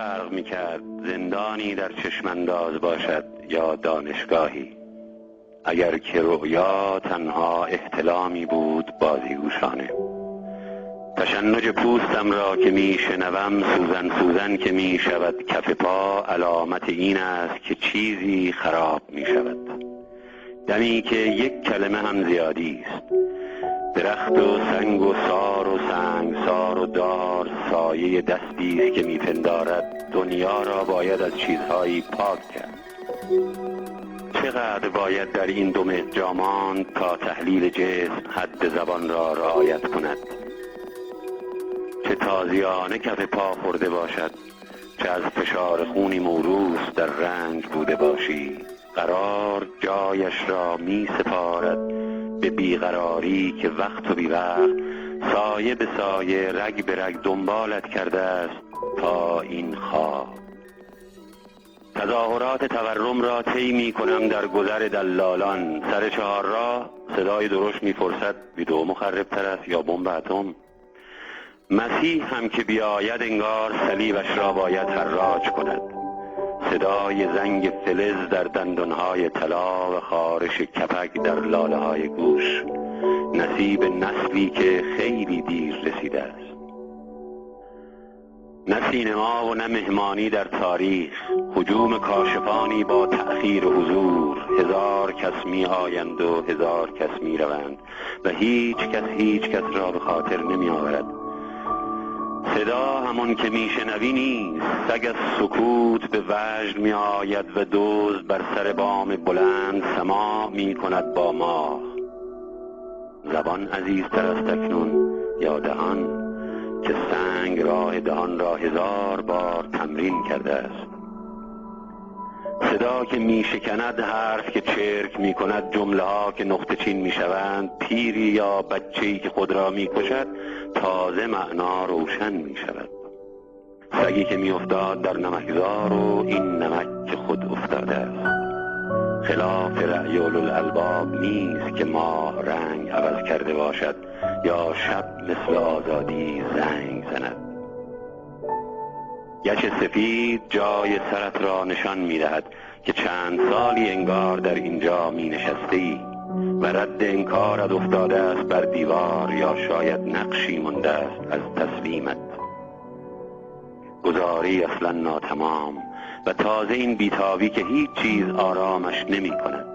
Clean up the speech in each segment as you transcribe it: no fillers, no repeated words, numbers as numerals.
فرق میکرد زندانی در چشمانداز باشد یا دانشگاهی، اگر که رؤیا تنها احتلامی بود بازیگوشانه. تشنج پوستم را که می شنوم سوزن سوزن که می شود کف پا، علامت این است که چیزی خراب می شود. دمی که یک کلمه هم زیادی است. درخت و سنگ و سار و سنگسار و دار سایه دستی است که می پندارد دنیا را باید از چیزهایی پاک کرد. چقدر باید در این دو متر جا ماند تا تحلیل جسم حد زبان را رعایت کند؟ چه تازیانه کف پا خورده باشد، چه از فشار خونی موروث در رنج بوده باشی، قرار جایش را می سپارد به بیقراری که وقت و بی وقت سایه به سایه رگ به رگ دنبالت کرده است تا این خواب. تظاهرات تورم را طی می کنم در گذر دلالان. سر چهار راه صدای درشت می پرسد ویدئو مخرب تر است یا بمب اتم؟ مسیح هم که بیاید انگار صلیبش را باید حراج کند. صدای زنگ فلز در دندانهای طلا و خارش کپک در لاله های گوش، نصیب نسلی که خیلی دیر رسیده است. نه سینما و نه مهمانی در تاریخ، هجوم کاشفانی با تأخیر حضور. هزار کس می آیند و هزار کس می روند و هیچ کس را به خاطر نمی آورد. صدا همان که می شنوی نیست. سگ از سکوت به وجد می آید و دزد بر سر بام بلند سماع می کند با ماه. زبان عزیزتر است اکنون یا دهان که سنگ راه دهان را هزار بار تمرین کرده است. صدا که می شکند، حرف که چرک می کند، جمله ها که نقطه چین می شوند، پیری یا بچه‌ای که خود را می کشد، تازه معنا روشن می شود. سگی که می افتاد در نمکزار و این نمک که خود افتاده است. خلاف رأی اولوالالباب نیست که ماه رنگ عوض کرده باشد یا شب مثل آزادی زنگ زند. گچ سفید جای سرت را نشان می دهد که چند سالی انگار در اینجا می نشستی و رد انکارت افتاده است بر دیوار یا شاید نقشی مانده است از تسلیمت. گزاری اصلا ناتمام و تازه این بیتابی که هیچ چیز آرامش نمی کند.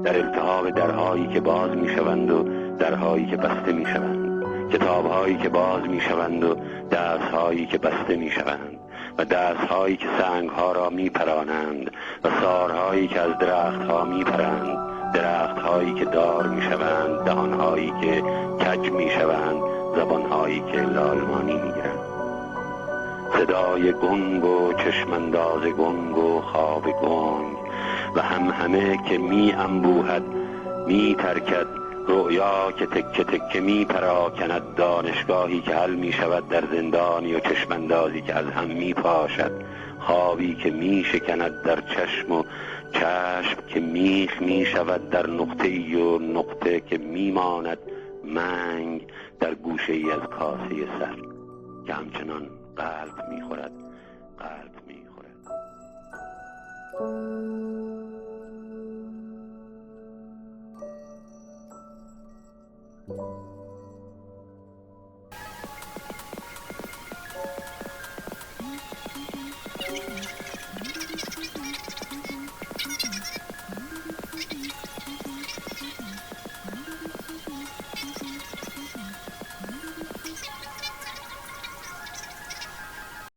در التهاب درهایی که باز می شوند و درهایی که بسته می شوند، کتابهایی که باز می شوند و دستهایی که بسته می شوند و دستهایی که سنگها را می پرانند و سارهایی که از درختها می پرند، درختهایی که دار می شوند، دهانهایی که کج می شوند، زبانهایی که لالمانی می گیرند. صدای گنگ و چشمانداز گنگ و خواب گنگ و همه که می انبوهد می ترکد. رؤیا که تکه تکه می پراکند، دانشگاهی که حل می شود در زندانی و چشماندازی که از هم می پاشد. خوابی که می شکند در چشم و چشم که میخ می شود در نقطه ای و نقطه که می ماند منگ در گوشه ای از کاسه سر که همچنان قلب می خورد.